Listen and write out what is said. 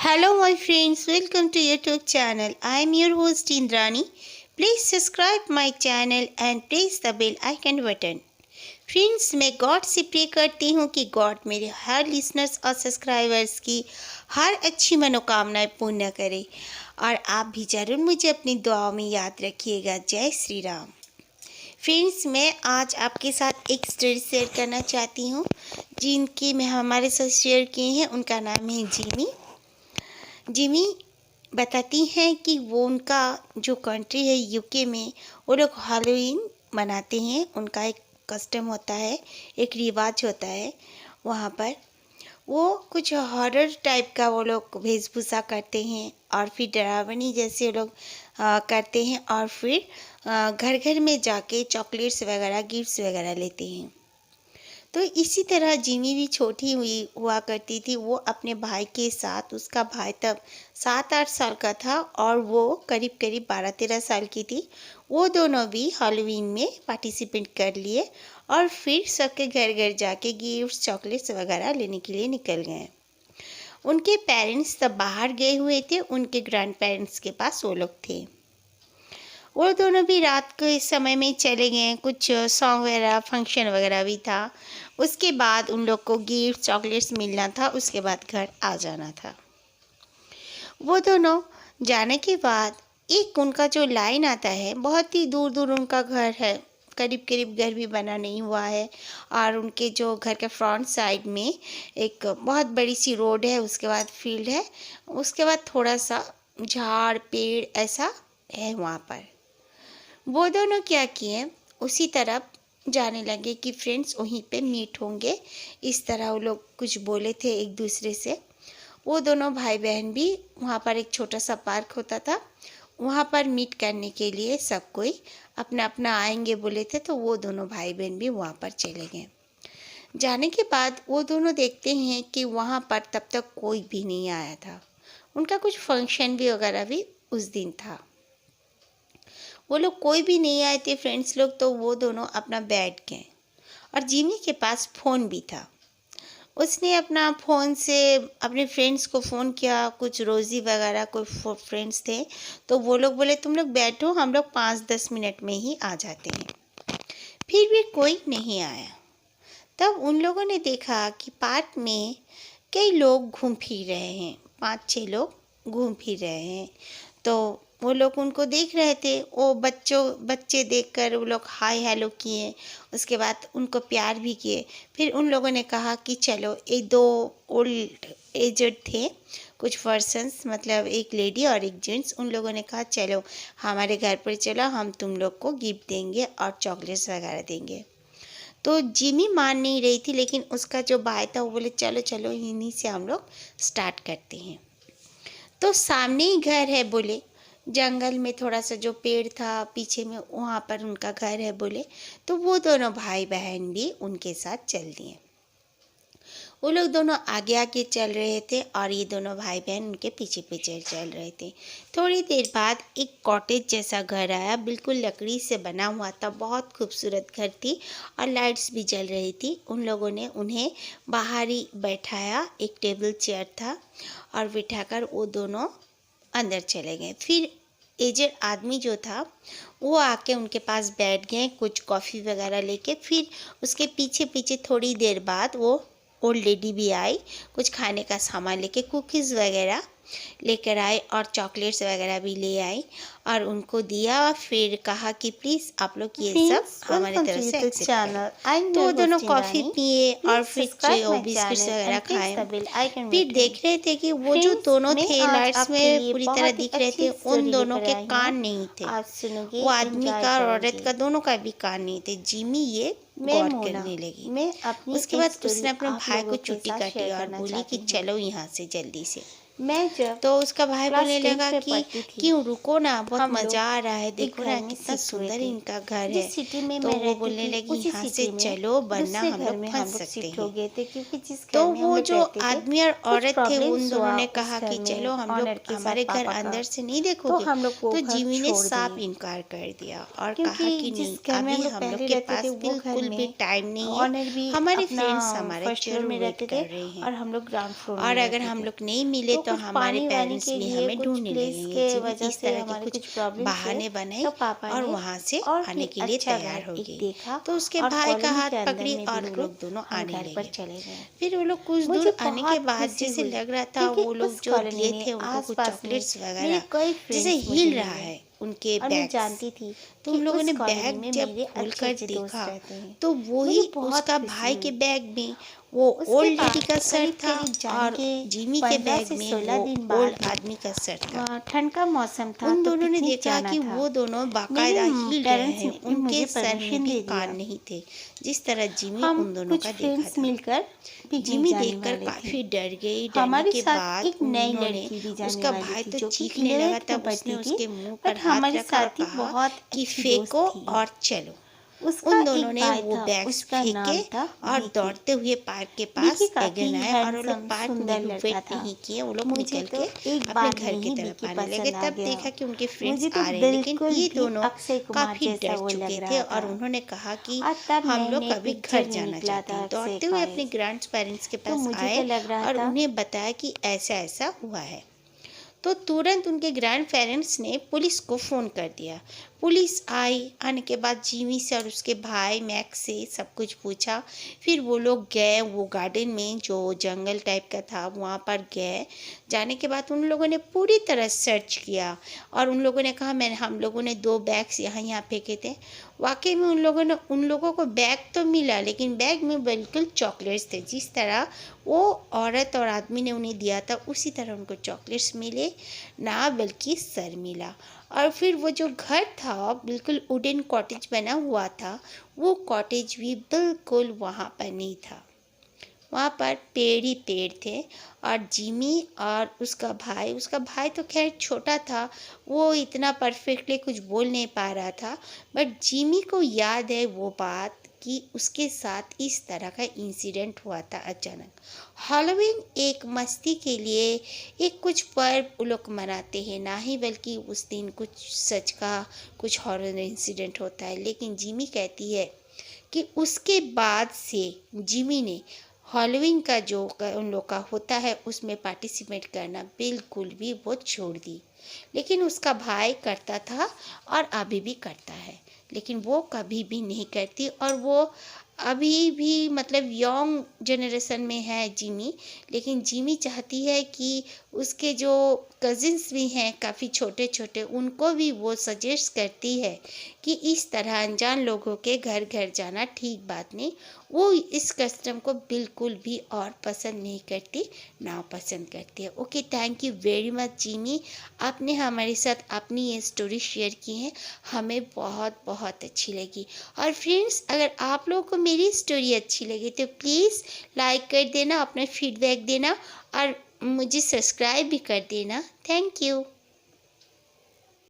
Hello, my friends. Welcome to YouTube channel. I am your host Indrani. Please subscribe my channel and press the bell icon button. Friends, मैं God से pray करती हूँ कि God मेरे हर listeners और subscribers की हर अच्छी मनोकामनाएं पूर्ण करे और आप भी ज़रूर मुझे अपनी दुआओं में याद रखिएगा। जय श्री राम। फ्रेंड्स, मैं आज आपके साथ एक स्टोरी शेयर करना चाहती हूँ जिनकी मैं हमारे साथ शेयर किए हैं। उनका नाम है जिमी। जिमी बताती हैं कि वो उनका जो कंट्री है यूके में वो लोग हैलोवीन मनाते हैं। उनका एक कस्टम होता है, एक रिवाज होता है। वहाँ पर वो कुछ हॉरर टाइप का वो लोग वेशभूषा करते हैं और फिर डरावनी जैसे वो लोग करते हैं और फिर घर घर में जाके चॉकलेट्स वगैरह गिफ्ट्स वगैरह लेते हैं। तो इसी तरह जिमी भी छोटी हुआ करती थी। वो अपने भाई के साथ, उसका भाई तब 7-8 साल का था और वो करीब करीब 12-13 साल की थी। वो दोनों भी हैलोवीन में पार्टिसिपेट कर लिए और फिर सबके घर घर जाके गिफ्ट्स चॉकलेट्स वगैरह लेने के लिए निकल गए। उनके पेरेंट्स तब बाहर गए हुए थे, उनके ग्रैंड पेरेंट्स के पास वो लोग थे। वो दोनों भी रात के समय में चले गए। कुछ सॉन्ग वगैरह फंक्शन वगैरह भी था। उसके बाद उन लोग को गिफ्ट चॉकलेट्स मिलना था, उसके बाद घर आ जाना था। वो दोनों जाने के बाद एक उनका जो लाइन आता है, बहुत ही दूर दूर उनका घर है, करीब करीब घर भी बना नहीं हुआ है और उनके जो घर के फ्रंट साइड में एक बहुत बड़ी सी रोड है, उसके बाद फील्ड है, उसके बाद थोड़ा सा झाड़ पेड़ ऐसा है वहाँ पर। वो दोनों क्या किए, उसी तरफ जाने लगे कि फ्रेंड्स वहीं पे मीट होंगे। इस तरह वो लोग कुछ बोले थे एक दूसरे से। वो दोनों भाई बहन भी वहाँ पर एक छोटा सा पार्क होता था, वहाँ पर मीट करने के लिए सब कोई अपना अपना आएंगे बोले थे। तो वो दोनों भाई बहन भी वहाँ पर चले गए। जाने के बाद वो दोनों देखते हैं कि वहाँ पर तब तक कोई भी नहीं आया था। उनका कुछ फंक्शन भी वगैरह भी उस दिन था। वो लोग कोई भी नहीं आए थे फ्रेंड्स लोग। तो वो दोनों अपना बैठ गए और जिमी के पास फ़ोन भी था। उसने अपना फ़ोन से अपने फ्रेंड्स को फ़ोन किया, कुछ रोज़ी वगैरह कोई फ्रेंड्स थे। तो वो लोग बोले तुम लोग बैठो, हम लोग 5-10 मिनट में ही आ जाते हैं। फिर भी कोई नहीं आया। तब उन लोगों ने देखा कि पार्क में कई लोग घूम फिर रहे हैं, 5-6 लोग घूम फिर रहे हैं। तो वो लोग उनको देख रहे थे। वो बच्चे देखकर वो लोग हाय हेलो किए, उसके बाद उनको प्यार भी किए। फिर उन लोगों ने कहा कि चलो, एक दो ओल्ड एजड थे कुछ पर्सन्स, मतलब एक लेडी और एक जेंट्स। उन लोगों ने कहा चलो हमारे घर पर चलो, हम तुम लोग को गिफ्ट देंगे और चॉकलेट्स वगैरह देंगे। तो जिमी मान नहीं रही थी, लेकिन उसका जो भाई था वो बोले चलो चलो इन्हीं से हम लोग स्टार्ट करते हैं। तो सामने ही घर है बोले, जंगल में थोड़ा सा जो पेड़ था पीछे में, वहाँ पर उनका घर है बोले। तो वो दोनों भाई बहन भी उनके साथ चल दिए। वो लोग दोनों आगे आगे चल रहे थे और ये दोनों भाई बहन उनके पीछे पीछे चल रहे थे। थोड़ी देर बाद एक कॉटेज जैसा घर आया, बिल्कुल लकड़ी से बना हुआ था। बहुत खूबसूरत घर थी और लाइट्स भी जल रही थी। उन लोगों ने उन्हें बाहर ही बैठाया, एक टेबल चेयर था और बिठाकर वो दोनों अंदर चले गए। फिर एजेड आदमी जो था वो आके उनके पास बैठ गए कुछ कॉफ़ी वगैरह लेके। फिर उसके पीछे पीछे थोड़ी देर बाद वो ओल्ड लेडी भी आई, कुछ खाने का सामान लेके, कुकीज़ वगैरह लेकर आए और चॉकलेट्स वगैरह भी ले आई और उनको दिया। और फिर कहा कि प्लीज़ आप लोग ये सब हमारी तरफ से एक्सेप्ट करें। तो वो दोनों कॉफ़ी पिए और फिर बिस्किट्स वगैरह खाए। फिर देख रहे थे कि वो जो दोनों थे लाइट्स में पूरी तरह दिख रहे थे, उन दोनों के कान नहीं थे। वो आदमी का और औरत का दोनों का भी कान नहीं थे। जिमी ये गौर करने लगी। उसके बाद उसने अपने भाई को चुट्टी काटी और बोली कि चलो यहाँ से जल्दी से। तो उसका भाई बोलने लगा कि क्यों, रुको ना, बहुत मज़ा आ रहा है, देखो ना कितना सुंदर इनका घर है। तो वो बोलने लगी यहाँ से चलो वरना हम लोग फंस सकते हैं। तो वो जो आदमी और औरत थे उन दोनों ने कहा कि चलो हम लोग, हमारे घर अंदर से नहीं देखोगे। तो जिमी ने साफ इनकार कर दिया और कहा कि नहीं, अभी हम लोग के पास बिल्कुल भी टाइम नहीं है, हमारे फ्रेंड्स हमारे चेयर में वेट कर रहे हैं और अगर हम लोग नहीं मिले तो कुछ हमारे पानी वानी पेरेंट्स के भी लिए हमें कुछ ढूंढने प्लेस लगेंगे। के जिमी वजह इस से तरह के हमारे कुछ कुछ प्रॉब्लम थे, बहाने बनाई तो पापा और ने वहाँ से और आने फिर के लिए अच्छा तैयार हो घर एक गई। देखा तो उसके और भाई का कॉलोनी हाथ के अंदर पकड़ी में और वो बिल्कुल लोग दोनों हम आने घर पर लगे। चले गए। फिर वो लोग कुछ मुझे दूर आने के बहुत बाद खुशी जैसे हुई लग रहा था क्योंकि वो लोग उस जो कॉलोनी दिए में थे उनको कुछ आसपास में चॉकलेट्स मेरे वगैरह कई जैसे फ्रेंड्स मुझे हिल रहा मिले है उनके और मैं बैग्स। जानती थी तो कि उन लोगों उस ने कॉलोनी बैग में जब मेरे अच्छे खोलकर अच्छे दोस्त देखा रहते हैं। तो वही मुझे बहुत उसका खुशी भाई के हुई। बैग में वो उसके ओल्ड लेडी बाद का शर्ट करीब था करीब जाने और के जिमी के 15 बैग से में 16 वो दिन ओल्ड बाद आदमी का शर्ट था। ठंड का मौसम था उन तो दोनों ने पिकनिक देखा जाना कि था। वो दोनों मेरे बाकायदा हिल रहे पेरेंट्स हैं, ने उनके मुझे सर में परमिशन भी दे कान दिया। नहीं थे, जिस तरह जिमी हम उन दोनों कुछ का देखा फ्रेंड्स था। मिलकर पिकनिक जिमी जाने देखकर वाले थे। काफी डर गई। डरने हमारे के साथ बाद एक नई उन्होंने, लड़की भी जाने उसका वाली भाई थी तो जो कि चीखने लगा, 11th में तब उसने पढ़ती थी, उसके मुंह पर बट हाथ हमारे रखा और साथ ही कहा बहुत कि अच्छी दोस्त फेंको थी। और चलो। उसका उन दोनों एक ने भाई वो था, बैग्स उसका फेंके नाम था और विकी। दौड़ते हुए पार्क के विकी पास काफी एगन आए और वो लोग हैंडसम पार्क में सुंदर भी लड़का वेट था। नहीं किए। वो लोग मुझे निकल तो के एक अपने बार घर में की ही तरफ विकी आने लगे। पसंद आ तब गया। देखा कि उनके फ्रेंड्स मुझे तो आ रहे हैं, लेकिन बिल्कुल ये भी दोनों अक्षय कुमार काफी जैसा डर वो लग चुके थे रहा था। और उन्होंने कहा कि और तब हम नए लोग नए अभी घर पिक्चर में जाना निकला चाहते था हैं। अक्षय दौड़ते हुए अपने फाइल्स। ग्रैंड पेरेंट्स के तो पास मुझे आए तो लग रहा और था उन्हें बताया कि ऐसा ऐसा हुआ है। तो तुरंत उनके ग्रैंड पेरेंट्स ने पुलिस को फ़ोन कर दिया। पुलिस आई। आने के बाद जिमी से और उसके भाई मैक्स से सब कुछ पूछा। फिर वो लोग गए वो गार्डन में जो जंगल टाइप का था, वहाँ पर गए। जाने के बाद उन लोगों ने पूरी तरह सर्च किया और उन लोगों ने कहा हम लोगों ने 2 बैग्स यहाँ फेंके थे। वाकई में उन लोगों को बैग तो मिला, लेकिन बैग में बिल्कुल चॉकलेट्स थे। जिस तरह वो औरत और आदमी ने उन्हें दिया था उसी तरह उनको चॉकलेट्स मिले, ना बल्कि सर मिला। और फिर वो जो घर था बिल्कुल वुडन कॉटेज बना हुआ था, वो कॉटेज भी बिल्कुल वहाँ पर नहीं था। वहाँ पर पेड़ ही पेड़ थे और जिमी और उसका भाई तो खैर छोटा था, वो इतना परफेक्टली कुछ बोल नहीं पा रहा था, बट जिमी को याद है वो बात कि उसके साथ इस तरह का इंसिडेंट हुआ था अचानक। हैलोवीन एक मस्ती के लिए एक कुछ पर्व वो लोग मनाते हैं, ना ही बल्कि उस दिन कुछ सच का कुछ हॉरर इंसिडेंट होता है। लेकिन जिमी कहती है कि उसके बाद से जिमी ने हैलोवीन का जो उन लोग का होता है उसमें पार्टिसिपेट करना बिल्कुल भी वो छोड़ दी। लेकिन उसका भाई करता था और अभी भी करता है, लेकिन वो कभी भी नहीं करती। और वो अभी भी मतलब यंग जनरेशन में है जिमी, लेकिन जिमी चाहती है कि उसके जो कजिन्स भी हैं काफ़ी छोटे छोटे, उनको भी वो सजेस्ट करती है कि इस तरह अनजान लोगों के घर घर जाना ठीक बात नहीं। वो इस कस्टम को बिल्कुल भी और पसंद नहीं करती, ना पसंद करती है। Okay, thank you very much Jimmy, आपने हमारे साथ अपनी ये स्टोरी शेयर की है, हमें बहुत बहुत अच्छी लगी। और फ्रेंड्स, अगर आप लोगों को मेरी स्टोरी अच्छी लगी तो प्लीज़ लाइक कर देना, अपना फीडबैक देना और मुझे सब्सक्राइब भी कर देना। Thank you.